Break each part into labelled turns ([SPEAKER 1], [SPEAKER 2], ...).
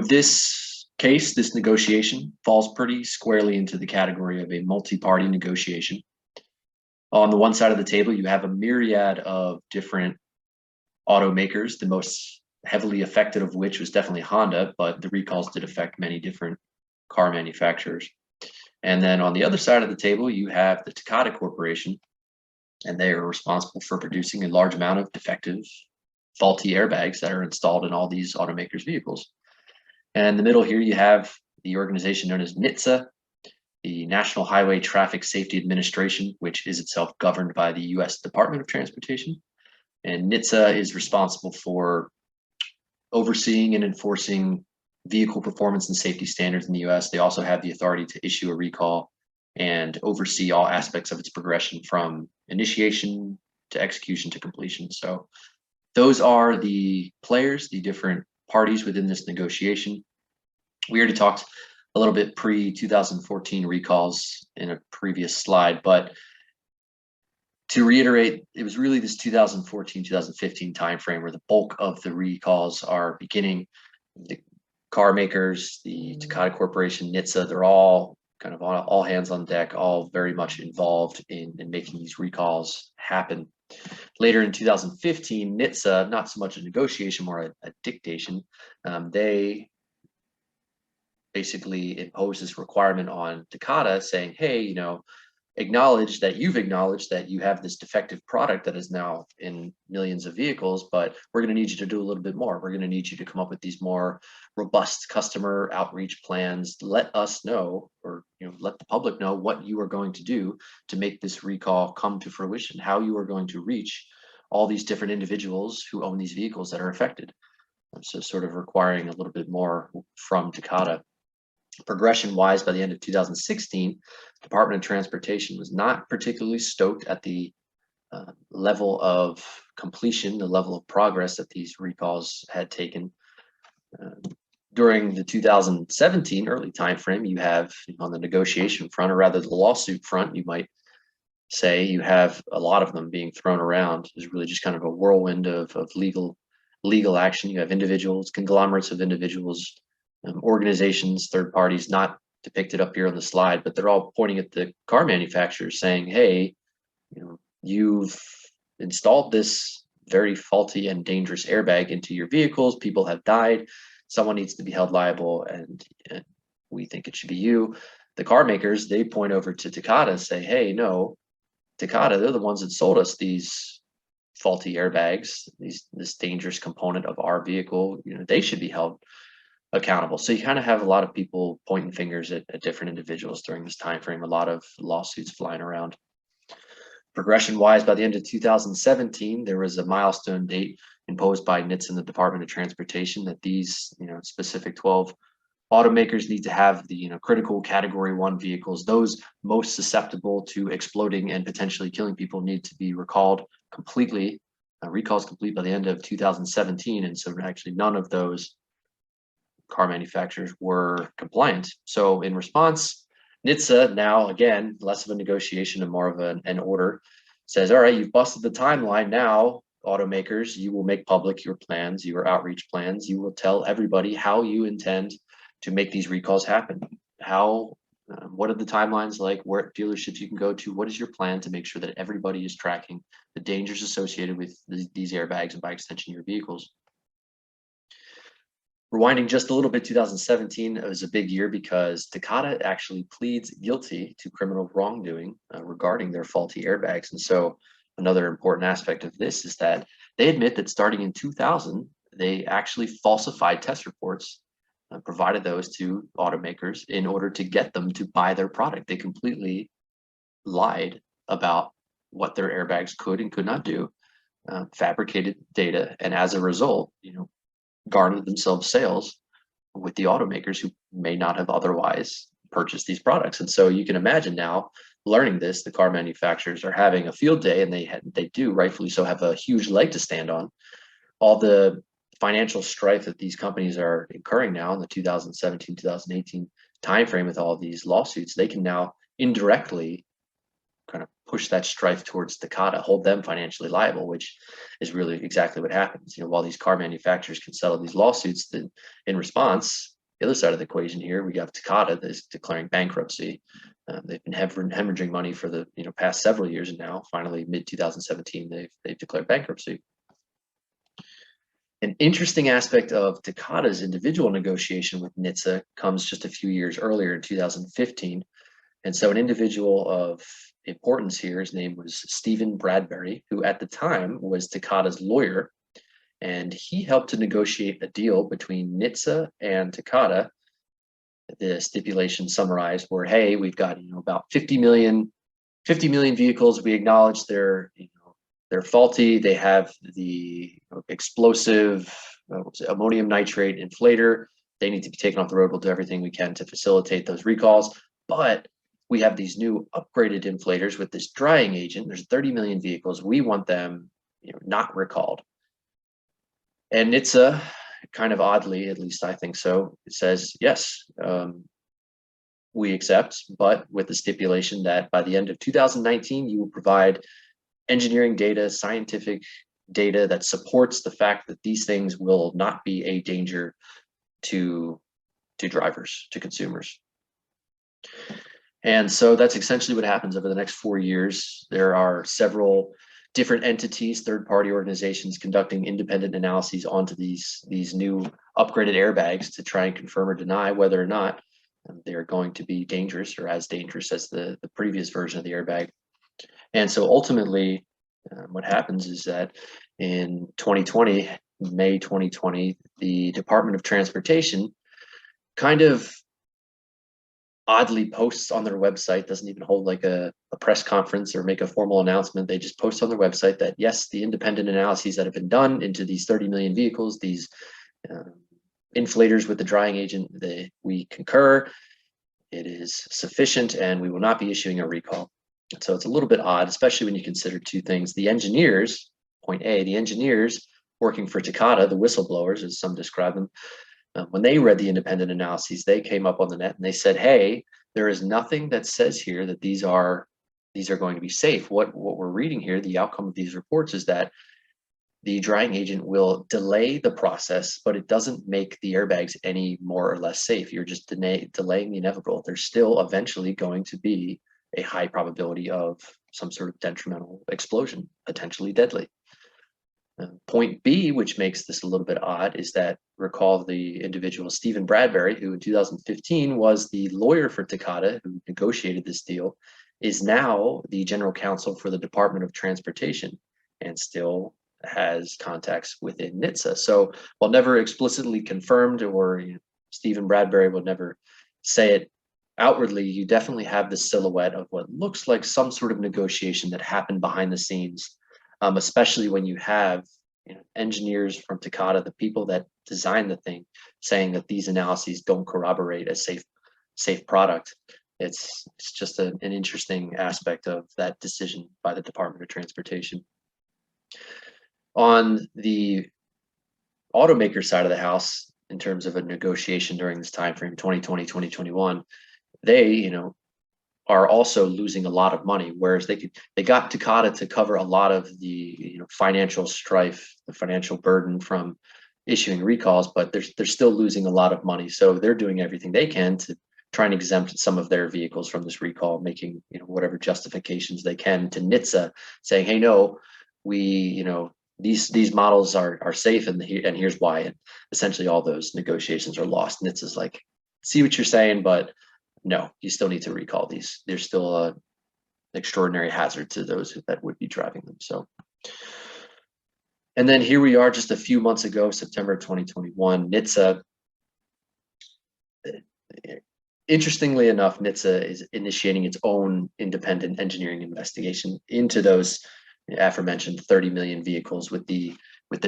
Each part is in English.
[SPEAKER 1] this case, this negotiation falls pretty squarely into the category of a multi-party negotiation. On the one side of the table, you have a myriad of different automakers, the most heavily affected of which was definitely Honda, but the recalls did affect many different car manufacturers. And then on the other side of the table, you have the Takata Corporation, and they are responsible for producing a large amount of defective, faulty airbags that are installed in all these automakers' vehicles. And in the middle here, you have the organization known as NHTSA, the National Highway Traffic Safety Administration, which is itself governed by the US Department of Transportation. And NHTSA is responsible for overseeing and enforcing vehicle performance and safety standards in the US. They also have the authority to issue a recall and oversee all aspects of its progression from initiation to execution to completion. So those are the players, the different parties within this negotiation. We already talked a little bit pre-2014 recalls in a previous slide, but to reiterate, it was really this 2014-2015 timeframe where the bulk of the recalls are beginning. The car makers, the Takata Corporation, NHTSA, they're all kind of all hands on deck, all very much involved in making these recalls happen. Later in 2015, NHTSA, not so much a negotiation, more a dictation, they basically imposed this requirement on Takata saying, hey, acknowledge that you have this defective product that is now in millions of vehicles, but we're going to need you to do a little bit more. We're going to need you to come up with these more robust customer outreach plans. Let us know, or let the public know what you are going to do to make this recall come to fruition, how you are going to reach all these different individuals who own these vehicles that are affected. So sort of requiring a little bit more from Takata. Progression-wise, by the end of 2016, Department of Transportation was not particularly stoked at the level of completion, the level of progress that these recalls had taken. During the 2017 early timeframe, you have on the negotiation front, or rather the lawsuit front, you might say, you have a lot of them being thrown around. There's really just kind of a whirlwind of legal action. You have individuals, conglomerates of individuals, organizations, third parties, not depicted up here on the slide, but they're all pointing at the car manufacturers saying, hey, you've installed this very faulty and dangerous airbag into your vehicles. People have died. Someone needs to be held liable, and we think it should be you. The car makers, they point over to Takata and say, hey, no, Takata, they're the ones that sold us these faulty airbags, this dangerous component of our vehicle. They should be held accountable. So you kind of have a lot of people pointing fingers at different individuals during this time frame, a lot of lawsuits flying around. Progression wise, by the end of 2017, there was a milestone date imposed by NHTSA and the Department of Transportation that these specific 12 automakers need to have the critical category 1 vehicles, those most susceptible to exploding and potentially killing people, need to be recalled completely, recalls complete by the end of 2017. And so actually none of those car manufacturers were compliant. So in response, NHTSA, now again, less of a negotiation and more of an order, says, all right, you've busted the timeline. Now, automakers, you will make public your plans, your outreach plans. You will tell everybody how you intend to make these recalls happen. What are the timelines like? Where dealerships you can go to? What is your plan to make sure that everybody is tracking the dangers associated with these airbags and by extension your vehicles? Rewinding just a little bit, 2017 was a big year because Takata actually pleads guilty to criminal wrongdoing regarding their faulty airbags. And so another important aspect of this is that they admit that starting in 2000, they actually falsified test reports, provided those to automakers in order to get them to buy their product. They completely lied about what their airbags could and could not do, fabricated data, and as a result, garnered themselves sales with the automakers who may not have otherwise purchased these products. And so you can imagine now, learning this, the car manufacturers are having a field day, and they do rightfully so have a huge leg to stand on. All the financial strife that these companies are incurring now in the 2017-2018 timeframe with all of these lawsuits, they can now indirectly kind of push that strife towards Takata, hold them financially liable, which is really exactly what happens. While these car manufacturers can settle these lawsuits, then in response, The other side of the equation here, we have Takata that's declaring bankruptcy. They've been hemorrhaging money for the past several years, and now finally mid 2017 they've declared bankruptcy. An interesting aspect of Takata's individual negotiation with NHTSA comes just a few years earlier in 2015. And so an individual of importance here, his name was Stephen Bradbury, who at the time was Takata's lawyer. And he helped to negotiate a deal between NHTSA and Takata. The stipulation summarized were, hey, we've got about 50 million vehicles. We acknowledge they're faulty. They have the explosive ammonium nitrate inflator. They need to be taken off the road. We'll do everything we can to facilitate those recalls. But we have these new upgraded inflators with this drying agent. There's 30 million vehicles. We want them not recalled. And NHTSA, kind of oddly, at least I think so, it says, yes, we accept, but with the stipulation that by the end of 2019, you will provide engineering data, scientific data that supports the fact that these things will not be a danger to drivers, to consumers. And so that's essentially what happens over the next 4 years. There are several different entities, third-party organizations conducting independent analyses onto these new upgraded airbags to try and confirm or deny whether or not they're going to be dangerous or as dangerous as the previous version of the airbag. And so ultimately, what happens is that in 2020, May 2020, the Department of Transportation kind of oddly posts on their website, doesn't even hold like a press conference or make a formal announcement. They just post on their website that, yes, the independent analyses that have been done into these 30 million vehicles, these inflators with the drying agent, we concur. It is sufficient and we will not be issuing a recall. So it's a little bit odd, especially when you consider two things. The engineers, point A, the engineers working for Takata, the whistleblowers, as some describe them, when they read the independent analyses, they came up on the net and they said, hey, there is nothing that says here that these are going to be safe. What we're reading here, the outcome of these reports is that the drying agent will delay the process, but it doesn't make the airbags any more or less safe. You're just delaying the inevitable. There's still eventually going to be a high probability of some sort of detrimental explosion, potentially deadly. Point B, which makes this a little bit odd, is that recall the individual Stephen Bradbury, who in 2015 was the lawyer for Takata, who negotiated this deal, is now the general counsel for the Department of Transportation and still has contacts within NHTSA. So while never explicitly confirmed, or Stephen Bradbury will never say it outwardly, you definitely have the silhouette of what looks like some sort of negotiation that happened behind the scenes. Especially when you have engineers from Takata, the people that designed the thing, saying that these analyses don't corroborate a safe product. It's just an interesting aspect of that decision by the Department of Transportation. On the automaker side of the house, in terms of a negotiation during this time frame, 2020, 2021, they are also losing a lot of money, whereas they got Takata to cover a lot of the financial strife, the financial burden from issuing recalls, but they're still losing a lot of money. So they're doing everything they can to try and exempt some of their vehicles from this recall, making whatever justifications they can to NHTSA, saying, hey, no, we these models are safe and here's why. And essentially all those negotiations are lost. NHTSA's like, see what you're saying, but no, you still need to recall these. There's still an extraordinary hazard to those that would be driving them. So, and then here we are just a few months ago, September 2021, NHTSA, interestingly enough, NHTSA is initiating its own independent engineering investigation into those aforementioned 30 million vehicles with the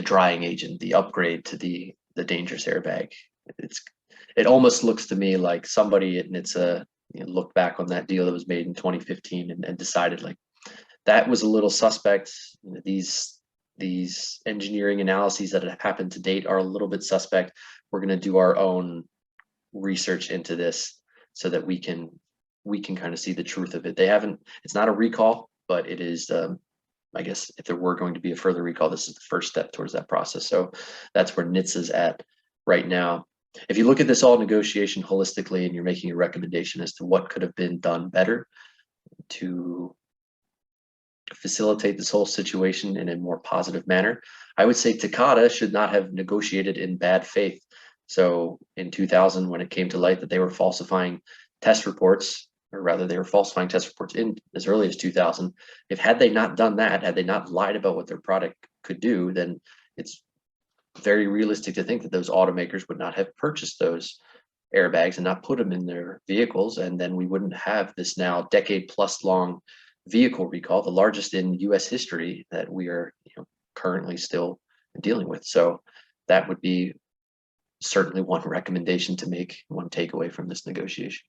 [SPEAKER 1] drying agent, the upgrade to the dangerous airbag. It almost looks to me like somebody at NHTSA looked back on that deal that was made in 2015 and decided like that was a little suspect. These engineering analyses that have happened to date are a little bit suspect. We're going to do our own research into this so that we can kind of see the truth of it. It's not a recall, but it is, I guess if there were going to be a further recall, this is the first step towards that process. So that's where NHTSA's at right now. If you look at this all negotiation holistically and you're making a recommendation as to what could have been done better to facilitate this whole situation in a more positive manner, I would say Takata should not have negotiated in bad faith. So in 2000, when it came to light that they were falsifying test reports, or rather they were falsifying test reports in as early as 2000, if had they not done that, had they not lied about what their product could do, then it's very realistic to think that those automakers would not have purchased those airbags and not put them in their vehicles, and then we wouldn't have this now decade plus long vehicle recall, the largest in US history, that we are currently still dealing with. So that would be certainly one recommendation to make, one takeaway from this negotiation.